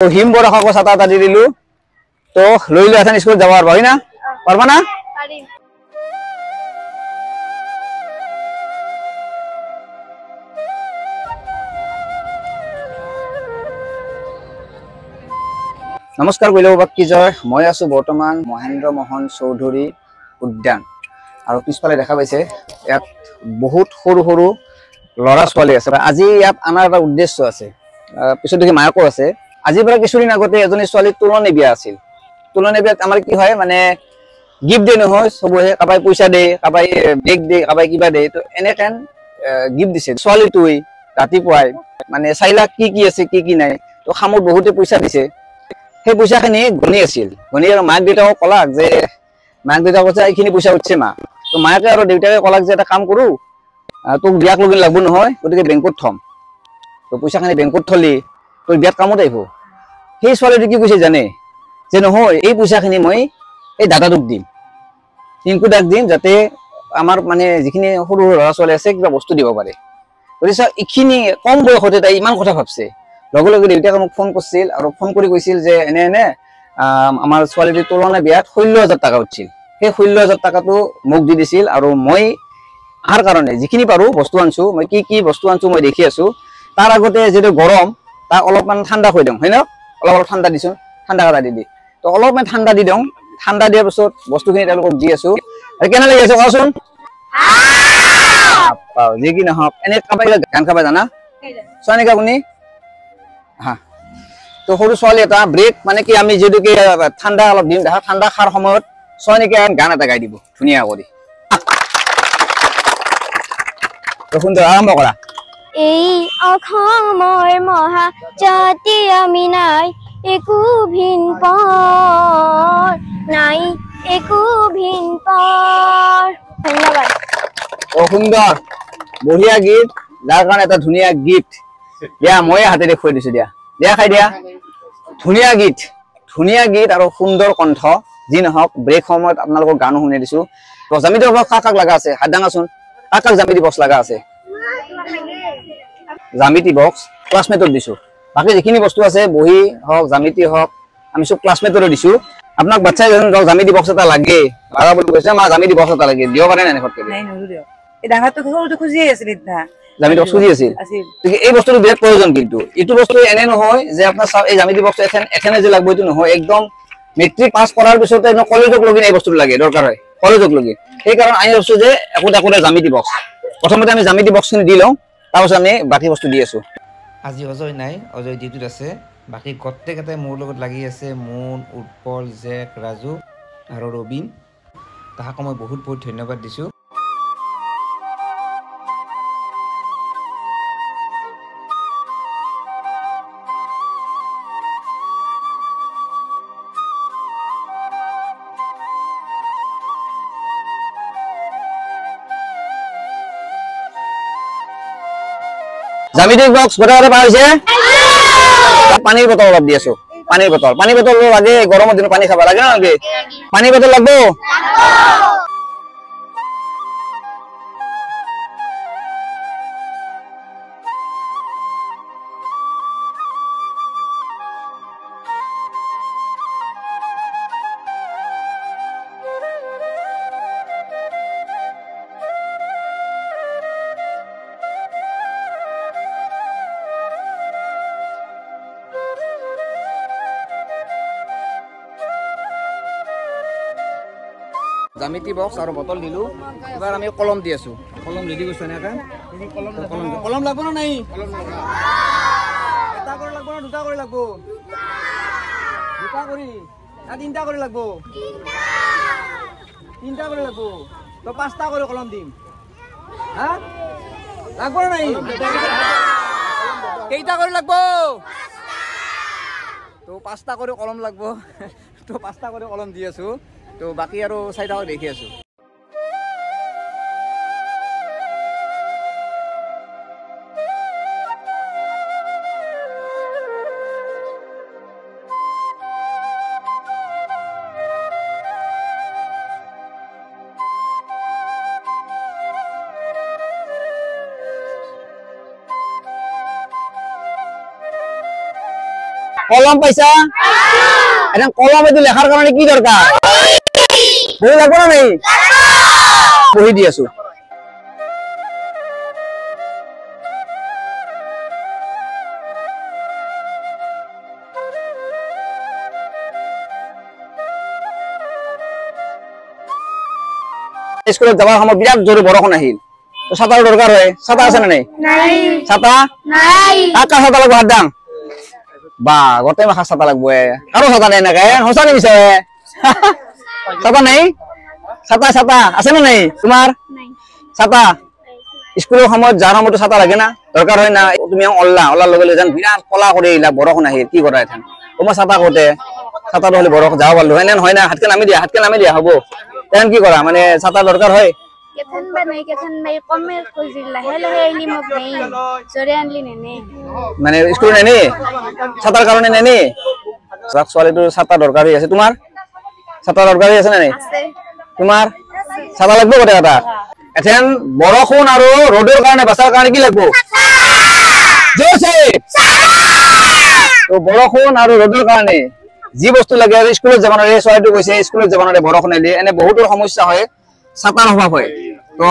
তো হিম বৰষাক ছাতা এটা দি দিলো তো লৈ লৈ আছেন স্কুল যাব পারবা হয় না পারবা না পারিম নমস্কাৰ কৈলবাক কি জয় মই আছো বৰ্তমান মহেন্দ্ৰ মোহন চৌধুৰী উদ্যান আৰু পিছফালে দেখা পাইছে ইয়াত বহুত সৰু সৰু লৰা ছোৱালী আছে আজি ইয়াত আমাৰ এটা উদ্দেশ্য আছে পিছত দেখি মায়াকো আছে আজি পৰা কিছুদিন আগতে এজনী ছোৱালী তুলনি বিয়া আছিল তুলনি বিয়াত আমাৰ কি হয় মানে গিফ্ট দে নহয় সবহে কাবাই পইচা দে কাবাই বেগ দে কাবাই কিবা দে তো এনেকেন গিফ্ট দিছে ছোৱালীটোই ৰাতিপুৱাই মানে 4 লাখ কি আছে কি নাই তো খামত বহুতে পইচা দিছে সেই পইচাখিনি গণি আছিল গণি আৰু মাক দেউতাকক কলাক যে মাক দেউতাক কৈছে এইখিনি পইচা উঠছে মা তো মাকে আৰু দেউতাকে কলাক যে এটা কাম কৰো তোক বিয়াক লগিন লাগব নহয় গতিকে বেংকত থম তো পইচাখিনি বেংকত থলি তোৰ বিয়াত কামত আহিব সেই ছোৱালীটো কি কৈছে জানে যে নহয় এই পইচাখিনি মই এই দাদাটোক দিম টিংকু দাক দিম যাতে আমাৰ মানে যিখিনি সৰু সৰু ল'ৰা ছোৱালী আছে কিবা বস্তু দিব পাৰে গতিকে এইখিনি কম বয়সতে তাই ইমান কথা ভাবছে লগে লগে দেউতাকে মোক ফোন কৰিছিল আৰু ফোন কৰি কৈছিল যে এনে আমাৰ ছোৱালীৰ তুলনা বিয়াত 16000 টাকা উঠিছিল সেই 16000 টাকাটো মোক দি দিছিল আৰু মই আৰ কাৰণে যিখিনি পাৰো বস্তু আনছো মই কি বস্তু আনছো মই দেখি আছো তাৰ আগতে যেটো গৰম তা অলপমান ঠাণ্ডা হৈ দিম হয় না অলপ ঠাণ্ডা দিছো ঠাণ্ডা কৰা দি তো অলপমান ঠাণ্ডা দি দিওঁ ঠাণ্ডা দিয়াৰ পিছত বস্তুখিনি তেওঁলোকক দি আছো আৰু কেনে লাগি আছে কোৱাচোন পাও যি কি নহক এনে কাবাই গান খাবা জানা সোনিকা কোনি হা তো সৰু ছোৱালী এটা ব্ৰেক মানে কি আমি যেটো কি ঠাণ্ডা অলপ দিন দেখা ঠাণ্ডা খাৰ সময়ত সোনিকা গান এটা গাই দিব ধুনিয়া কৰি তো সুন্দৰ আৰম্ভ কৰা এই অসমৰ মহা জাতি আমি নাই একো ভিন পৰ নাই একো ভিন পৰ ধন্যবাদ ও সুন্দৰ বঢ়িয়া গীত যাৰ কাৰণে এটা ধুনিয়া গীত দিয়া মই হাতে দেখুৱাই দিছো দিয়া খাই দিয়া ধুনিয়া গীত আৰু সুন্দৰ কণ্ঠ যি নহক ব্ৰেক সময়ত আপোনালোকক গান শুনাই দিছো তো জামিতি বক্স কাক লাগা আছে হাত দাঙাচোন কাক জামিতি বক্স লাগা আছে জামিতি বক্স ক্লাসমেটৰ দিছো বাকি যিখিনি বস্তু আছে বহি হক জামিতি হক আমি সব ক্লাসমেটৰ দিছো আপোনাক বাচ্চাই জামিতি বক্স এটা লাগে বাবা বুলি কৈছে মা জামিতি বক্স এটা লাগে দিও পাৰে না ফটকে নাই নৰু দিও এই ডাঙাটো সৰুটো খুজি আছিল ইদনা জামিতি বক্স খুজি আছিল এই বস্তুটো বিৰাট প্ৰয়োজন কিন্তু এইটো বস্তু এনে নহয় যে আপোনাৰ এই জামিতি বক্স এখনে যে লাগব এইটো নহয় একদম মেট্ৰিক পাস কৰাৰ পিছতে কলেজক লগিন এই বস্তুটো লাগে দৰকাৰ হয় কলেজক লগিন সেই কাৰণ আমি ভাবছো যে একোটা জামিতি বক্স প্ৰথমতে আমি জামিতি বক্সখিনি দি লওঁ তাৰপিছত আমি বাকি বস্তু দি আছো আজি অজয় নাই অজয় ডিউটিত আছে বাকি প্ৰত্যেকতে মোৰ লগত লাগি আছে মুন উৎপল জেক ৰাজু আৰু ৰবিন তাহাক মই বহুত ধন্যবাদ দিছো জামিতি বক্স গোটাতে পাইছে পানীৰ বটল অলপ দি আছো পানীৰ বটল লাগে গৰমৰ দিনত পানী খাব লাগে না লাগে পানীৰ বটল লাগবো জামিতি বক্স আৰু বটল দিলো এবাৰ আমি কলম দি আছো কলম ৰেডি কৰিছ না কলম লাগব না নাই এটা কৰি লাগব না দুটা কৰি লাগব দুটা কৰি না তিনটা কৰি লাগব তিনটা কৰি লাগব তো পাঁচটা কৰি কলম দিম হা লাগব না নাই কেইটা কৰি লাগব তো পাঁচটা কৰি কলম লাগব তো পাঁচটা কৰি কলম দি আছো তো বাকি আৰু চাইটা দেখি আছো কলম পাইছা এটা কলমেদি লেখাৰ কাৰণে কি দৰকাৰ বহি লাগব না নাই বহি দি আছো স্কুলত যাবাৰ সময় বিৰাট জোৰে বৰষুণ আহিল তো ছাতাৰ দৰকাৰ হয় ছাতা আছে না নাই নাই ছাতা নাই কাকা ছাতা লাগব হাত দাং বা গোটেই মাখা ছাতা লাগব কাৰো ছাতা নাই না গায় হসা নি মিছা ছাতা নাই ছাতা ছাতা আছে না নাই তোমাৰ নাই ছাতা স্কুলৰ সময়ত যাৰ সময়তো ছাতা লাগে না দৰকাৰ হয় না তুমি অল্লাৰ লগে যেন বিৰাট কলা কৰি আহিলা বৰষুণ আহিল কি কৰা এখন তোমাৰ ছাতা কোতে ছাতাটো হলে বৰষুণ যাব পাৰলো হয় না হাতকে নামি দিয়া হ'ব তেন কি কৰা মানে ছাতা দৰকাৰ হয় কেথন বাই কমে কইজি লাহে লাহে আইলি মোক নাই জৰে আনলি নেনে মানে স্কুল নেনি ছাতাৰ কাৰণে নেনি ছোৱালীটোৰ ছাতা দৰকাৰী আছে তোমাৰ ছাতা দৰকাৰী আছে না নাই আছে তোমাৰ ছাতা লাগব গোটে এটা এখন বৰষুণ আৰু ৰ'দৰ কাৰণে বাছাৰ কাৰণে কি লাগব জোৰছে তো বৰষুণ আৰু ৰ'দৰ কাৰণে যি বস্তু লাগে স্কুলত যাব নোৱাৰে ছোৱালীটো কৈছে স্কুলত যাব নোৱাৰে বৰষুণ আহিলে এনে বহুতৰ সমস্যা হয় ছাতাৰ অভাৱ হয় তো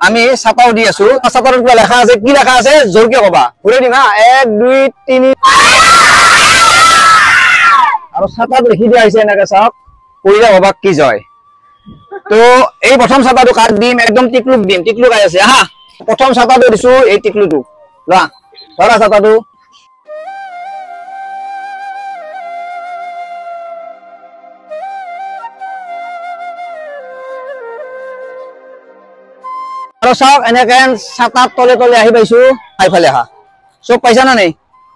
আমি ছাতাও দি আছো ছাতাৰ কিবা লেখা আছে কি লেখা আছে জোৰকে কবা ঘূৰাই দিম হা 1 2 3 আৰু ছাতাত লিখি দিয়া হৈছে এনেকে চাওক কইরা বাবা কি জয় তো এই প্রথম ছাতাটো কাট দিম একদম টিকলুক আই আছে হা প্রথম ছাতাটো দিছো এই টিকলুটো লা ধরা ছাতাটো আৰু চাওক এনেকে ছাতাত তলে তলে আহি পাইছো আইফালে হা সব পাইছা না নাই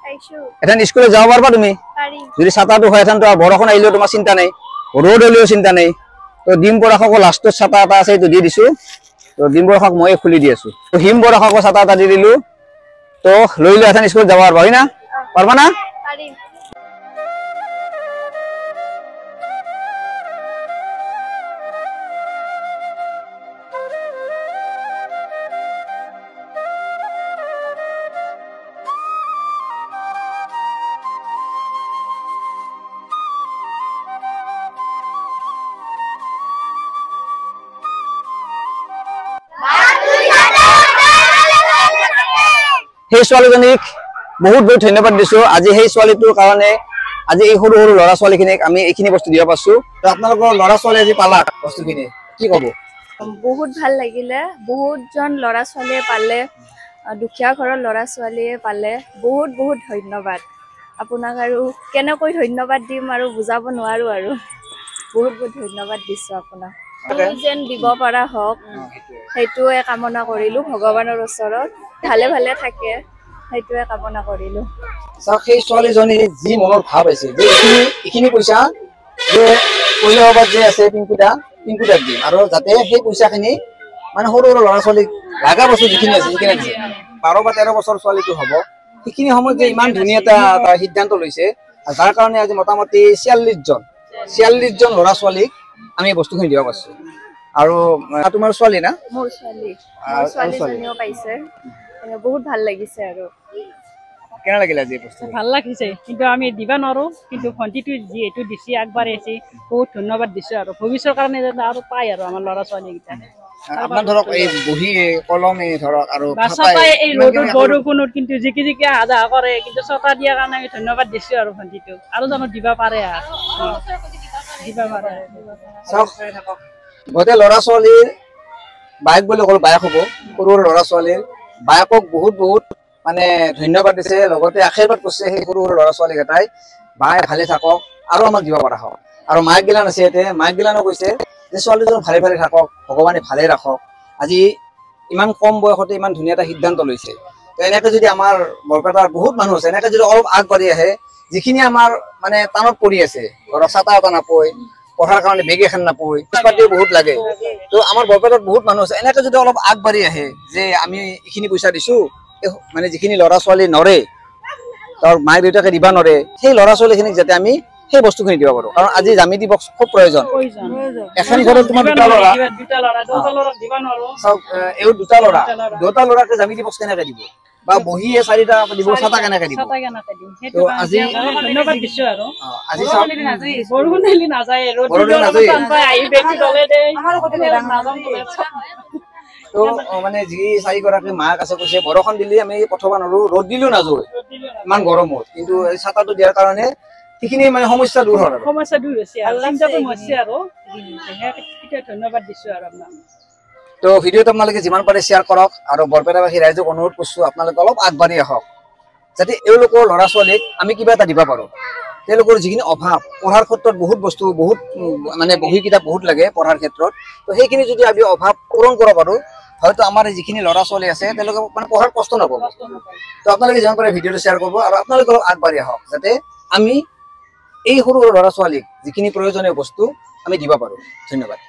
আইছো এখন স্কুলে যাব পারবা তুমি পাৰি যদি ছাতাটো হয় এখন তো বৰষুণ আহিলেও তোমাৰ চিন্তা নাই ৰোদ হলেও চিন্তা নাই তো ডিম বৰষক লাষ্টত ছাতা এটা আছে এইটো দি দিছো তো ডিম বৰষক মই খুলি দি আছো তো হিম বৰষক ছাতা এটা দি দিলো তো লৈ লৈ এখন স্কুল যাব পারবা হয় না পারবা না পাৰি সেই ছোৱালীজনীক বহুত বহুত ধন্যবাদ দিছো আজি সেই ছোৱালীটোৰ কাৰণে আজি এই সৰু সৰু ল'ৰা ছোৱালীখিনিক আমি এইখিনি বস্তু দিব পাৰছো তো আপোনালোকৰ ল'ৰা ছোৱালী আজি পালা বস্তুখিনি কি ক'ব বহুত ভাল লাগিলে বহুত জন ল'ৰা ছোৱালীয়ে পালে দুখীয়া ঘৰৰ ল'ৰা ছোৱালীয়ে পালে বহুত বহুত ধন্যবাদ আপোনাক আৰু কেনেকৈ ধন্যবাদ দিম আৰু বুজাব নোৱাৰো আৰু বহুত বহুত ধন্যবাদ দিছো আপোনাক যেন দিব পৰা হওক সেইটোৱে কামনা কৰিলো ভগৱানৰ ওচৰত ভালে ভালে থাকে সেইটোৱে কামনা কৰিলো চাওক সেই ছোৱালীজনী যি মনৰ ভাৱ আছে যে এইখিনি পইচা যে পইলা বাবাত যে আছে পিংকুদাক দিম আৰু যাতে সেই পইচাখিনি মানে সৰু সৰু ল'ৰা ছোৱালীক লাগা বস্তু যিখিনি আছে সেইখিনি দিছে 12 বা 13 বছৰ ছোৱালীটো হ'ব সেইখিনি সময়ত যে ইমান ধুনীয়া এটা সিদ্ধান্ত লৈছে যাৰ কাৰণে আজি মোটামুটি 46 জন ল'ৰা ছোৱালীক আমি বস্তুখিনি দিব পাৰছো আৰু তোমাৰ ছোৱালী না মোৰ ছোৱালীজনীও পাইছে বহুত ভাল লাগিছে আৰু কেনে লাগিলে আজি বস্তু ভাল লাগিছে কিন্তু আমি দিবা নোৱাৰো কিন্তু ভণ্টিটো যিহেতু দিছি আগবাঢ়িছে বহুত ধন্যবাদ দিছো আৰু ভৱিষ্যতৰ কাৰণে যাতে আৰু পায় আৰু আমাৰ ল'ৰা ছোৱালীকেইটা আপোনাৰ ধৰক এই বহি কলমে ধৰক আৰু বাছাই এই ৰ'দত বৰষুণত কিন্তু জিকি জিকি আধা কৰে কিন্তু ছটা দিয়াৰ কাৰণে আমি ধন্যবাদ দিছো আৰু ভণ্টিটোক আৰু জানো দিবা পাৰে আৰু দিবা পাৰে গোটেই ল'ৰা ছোৱালীৰ বাইক বুলি ক'ল বায়েক হ'ব সৰু সৰু ল'ৰা ছোৱালীৰ বায়েকক বহুত বহুত মানে ধন্যবাদ দিছে লগতে আশীৰ্বাদ কৰিছে সেই সৰু সৰু ল'ৰা ছোৱালী কেইটাই বায়ে ভালে থাকক আৰু আমাক দিব পৰা হওক আৰু মাক গিলান আছে ইয়াতে মাক গিলানো কৈছে যে ছোৱালীজন ভালে ভালে থাকক ভগৱানে ভালে ৰাখক আজি ইমান কম বয়সতে ইমান ধুনীয়া এটা সিদ্ধান্ত লৈছে তো এনেকৈ যদি আমাৰ বৰপেটাৰ বহুত মানুহ আছে এনেকৈ যদি অলপ আগবাঢ়ি আহে যিখিনি আমাৰ মানে টানত পৰি আছে ঘৰৰ ছাতা এটা নাপায় পঢ়াৰ কাৰণে বেগ এখন নাপায় পাতিও বহুত লাগে তো আমাৰ বৰপেটাত বহুত মানুহ আছে এনেকৈ যদি অলপ আগবাঢ়ি আহে যে আমি এইখিনি পইচা দিছো মানে যিখিনি ল'ৰা ছোৱালী নৰে তাৰ মাক দেউতাকে দিবা নৰে সেই ল'ৰা ছোৱালীখিনিক যাতে আমি সেই বস্তুখিনি দিব পাৰো কাৰণ আজি জ্যামিতি বক্স খুব প্ৰয়োজন এখন ঘৰত তোমাৰ দুটা ল'ৰা দিবা নোৱাৰো চাওক এই দুটা ল'ৰাকে জ্যামিতি বক্স কেনেকৈ দিব বা বহিয়ে 4টা দিব, ছাতা কেনেকে দিব? ছাতা কেনেকে দিম তো সেইটো আজি ধন্যবাদ দিছো আৰু আজি চাওক বৰষুণ দিলে নাযায় ৰ'দ বৰষুণ দিলেও নাযায়। টান পায় আহি বেগটো ল'লে দেই আমাৰ লগতে নাযাম বোলে তো মানে যি 4গৰাকী মাক আছে কৈছে বৰষুণ দিলে আমি পঠাব নোৱাৰো, ৰ'দ দিলেও নাযায় ইমান গৰমত, কিন্তু এই ছাতাটো দিয়াৰ কাৰণে সেইখিনি মানে সমস্যা দূৰ হ'ল আৰু। সমস্যা দূৰ হৈছে আৰু চিন্তাটো মৰছে আৰু এতিয়া ধন্যবাদ দিছো আৰু আপোনাক তো ভিডিঅ'টো আপোনালোকে যিমান পাৰে শ্বেয়াৰ কৰক আৰু বৰপেটাবাসী ৰাইজক অনুৰোধ কৰিছোঁ আপোনালোকে অলপ আগবাঢ়ি আহক, যাতে এওঁলোকৰ ল'ৰা ছোৱালীক আমি কিবা এটা দিব পাৰোঁ। তেওঁলোকৰ যিখিনি অভাৱ, পঢ়াৰ ক্ষেত্ৰত বহুত বস্তু, বহুত মানে বহি কিতাপ বহুত লাগে পঢ়াৰ ক্ষেত্ৰত, তো সেইখিনি যদি আমি অভাৱ পূৰণ কৰিব পাৰোঁ, হয়তো আমাৰ যিখিনি ল'ৰা ছোৱালী আছে তেওঁলোকে মানে পঢ়াৰ কষ্ট নাপাব। তো আপোনালোকে যিমান পাৰে ভিডিঅ'টো শ্বেয়াৰ কৰিব আৰু আপোনালোকে অলপ আগবাঢ়ি আহক, যাতে আমি এই সৰু সৰু ল'ৰা ছোৱালীক যিখিনি প্ৰয়োজনীয় বস্তু আমি দিব পাৰোঁ। ধন্যবাদ।